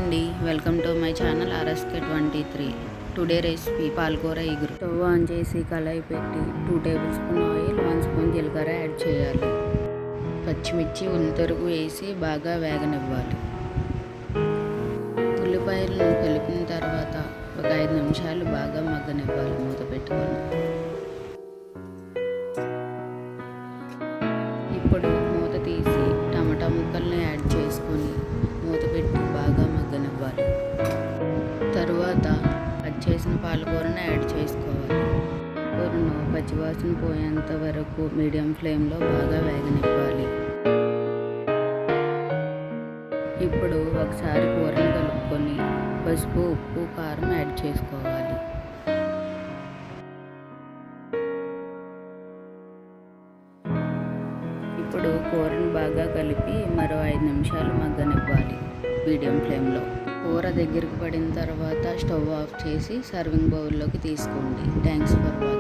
అండి, welcome to my channel RSK23. Today recipe పాలకూర ఇగురు. స్టవ్ ఆన్ చేసి కళాయి పెట్టి 2 టేబుల్ స్పూన్ ఆయిల్, 1 స్పూన్ జీలకర్ర యాడ్ చేయాలి. పచ్చిమిర్చి ఉల్లితరుగు వేసి బాగా వేగనివ్వాలి. ఉల్లిపాయలను కలిపిన తర్వాత ఒక 5 నిమిషాలు బాగా మగ్గనివ్వాలి మూత పెట్టుకొని. ఇప్పుడు మూత తీసి టమాటా ముక్కల్ని యాడ్ చేసుకొని మూత పెట్టి బాగా మగ్గనివ్వాలి. తరువాత కట్ చేసిన పాలకూరను యాడ్ చేసుకోవాలి. కూరను పచ్చివాసన పోయేంత వరకు మీడియం ఫ్లేమ్లో బాగా వేగనివ్వాలి. ఇప్పుడు ఒకసారి కూరను కలుపుకొని పసుపు, ఉప్పు, కారం యాడ్ చేసుకోవాలి. ఇప్పుడు కూరను బాగా కలిపి మరో 5 నిమిషాలు మగ్గనివ్వాలి మీడియం ఫ్లేమ్లో. కూర దగ్గరికి పడిన తర్వాత స్టవ్ ఆఫ్ చేసి సర్వింగ్ బౌల్లోకి తీసుకోండి. Thanks for watching.